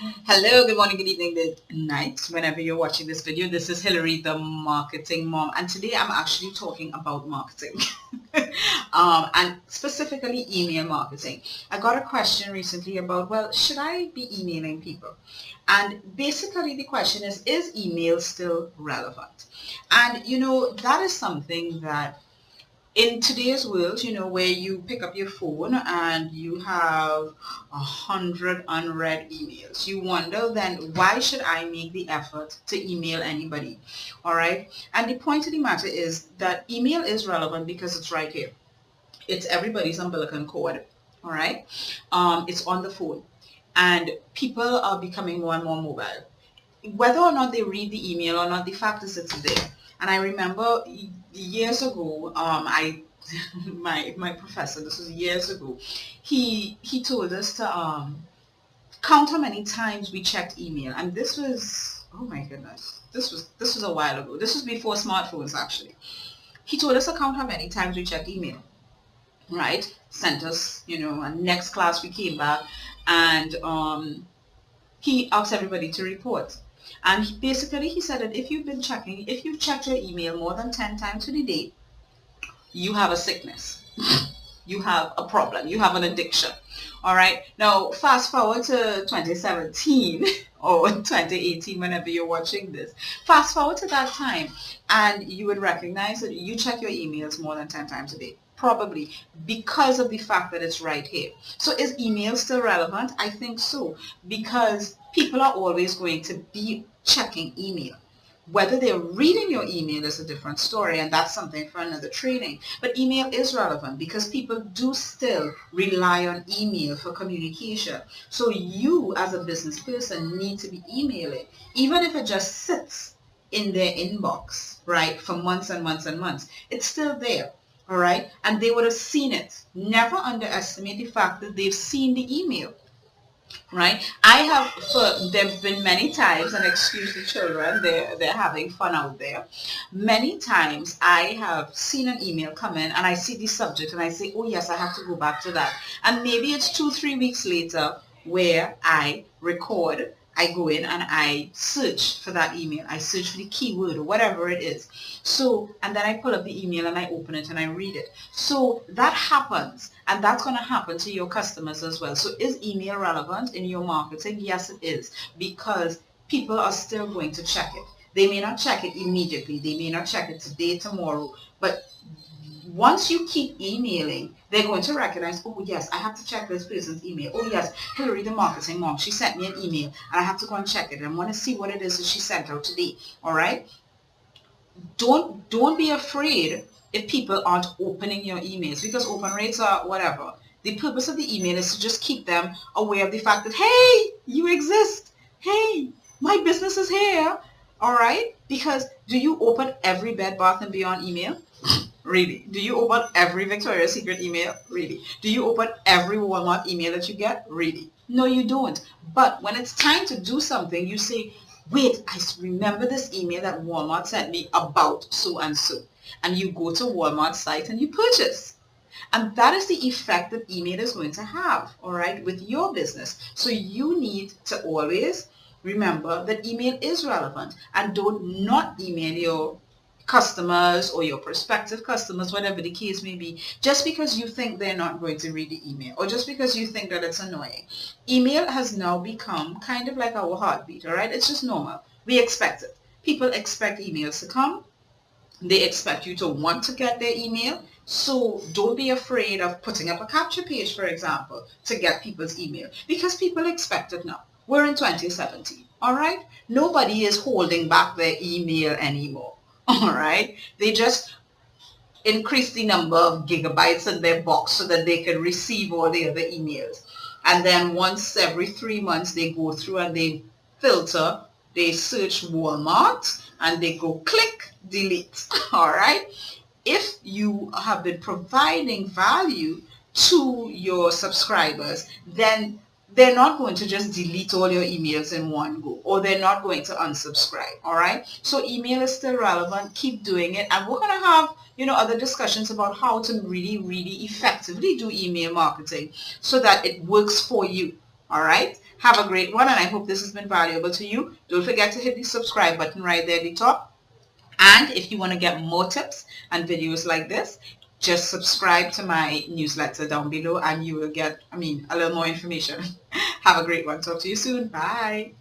Hello, good morning, good evening, good night. Whenever you're watching this video, this is Hilary, the marketing mom, and today I'm actually talking about marketing, and specifically email marketing. I got a question recently about, well, should I be emailing people? And basically, the question is email still relevant? And that is something that in today's world, where you pick up your phone and you have 100 unread emails, you wonder then why should I make the effort to email anybody? All right. And the point of the matter is that email is relevant because it's right here. It's everybody's umbilical cord. All right. It's on the phone. And people are becoming more and more mobile. Whether or not they read the email or not, the fact is it's there. And I remember years ago, I my professor, this was years ago, he told us to count how many times we checked email, and this was, oh my goodness, this was a while ago. This was before smartphones actually. He told us to count how many times we checked email, right? Sent us, and next class we came back, and he asked everybody to report. And basically he said that if you've checked your email more than 10 times in a day, you have a sickness. You have a problem. You have an addiction. All right. Now, fast forward to 2017 or 2018, whenever you're watching this. Fast forward to that time, and you would recognize that you check your emails more than 10 times a day. Probably because of the fact that it's right here. So is email still relevant? I think so, because people are always going to be checking email. Whether they're reading your email is a different story, and that's something for another training. But email is relevant because people do still rely on email for communication. So you, as a business person, need to be emailing, even if it just sits in their inbox, right, for months and months and months. It's still there. All right. And they would have seen it. Never underestimate the fact that they've seen the email. Right. There've been many times, and excuse the children, they're having fun out there. Many times I have seen an email come in and I see the subject and I say, oh yes, I have to go back to that. And maybe it's 2, 3 weeks later where I go in and I search for that email. I search for the keyword or whatever it is. So, and then I pull up the email and I open it and I read it. So that happens, and that's going to happen to your customers as well. So is email relevant in your marketing? Yes, it is, because people are still going to check it. They may not check it immediately. They may not check it today, tomorrow, but once you keep emailing, they're going to recognize, oh yes, I have to check this person's email. Oh yes, Hilary, the marketing mom, she sent me an email and I have to go and check it. I want to see what it is that she sent out today. All right. Don't be afraid if people aren't opening your emails, because open rates are whatever. The purpose of the email is to just keep them aware of the fact that, hey, you exist. Hey, my business is here. All right. Because do you open every Bed Bath and Beyond email? Really? Do you open every Victoria's Secret email? Really? Do you open every Walmart email that you get? Really? No, you don't. But when it's time to do something, you say, wait, I remember this email that Walmart sent me about so and so. And you go to Walmart's site and you purchase. And that is the effect that email is going to have, all right, with your business. So you need to always remember that email is relevant, and don't not email your customers or your prospective customers, whatever the case may be, just because you think they're not going to read the email or just because you think that it's annoying. Email has now become kind of like our heartbeat, all right? It's just normal. We expect it. People expect emails to come. They expect you to want to get their email. So don't be afraid of putting up a capture page, for example, to get people's email, because people expect it now. We're in 2017, all right? Nobody is holding back their email anymore. All right. They just increase the number of gigabytes in their box so that they can receive all the other emails. And then once every 3 months, they go through and they filter, they search Walmart and they go click, delete. All right. If you have been providing value to your subscribers, then they're not going to just delete all your emails in one go, or they're not going to unsubscribe. All right. So email is still relevant. Keep doing it. And we're going to have, other discussions about how to really, really effectively do email marketing so that it works for you. All right. Have a great one, and I hope this has been valuable to you. Don't forget to hit the subscribe button right there at the top. And if you want to get more tips and videos like this, just subscribe to my newsletter down below and you will get, a little more information. Have a great one. Talk to you soon. Bye.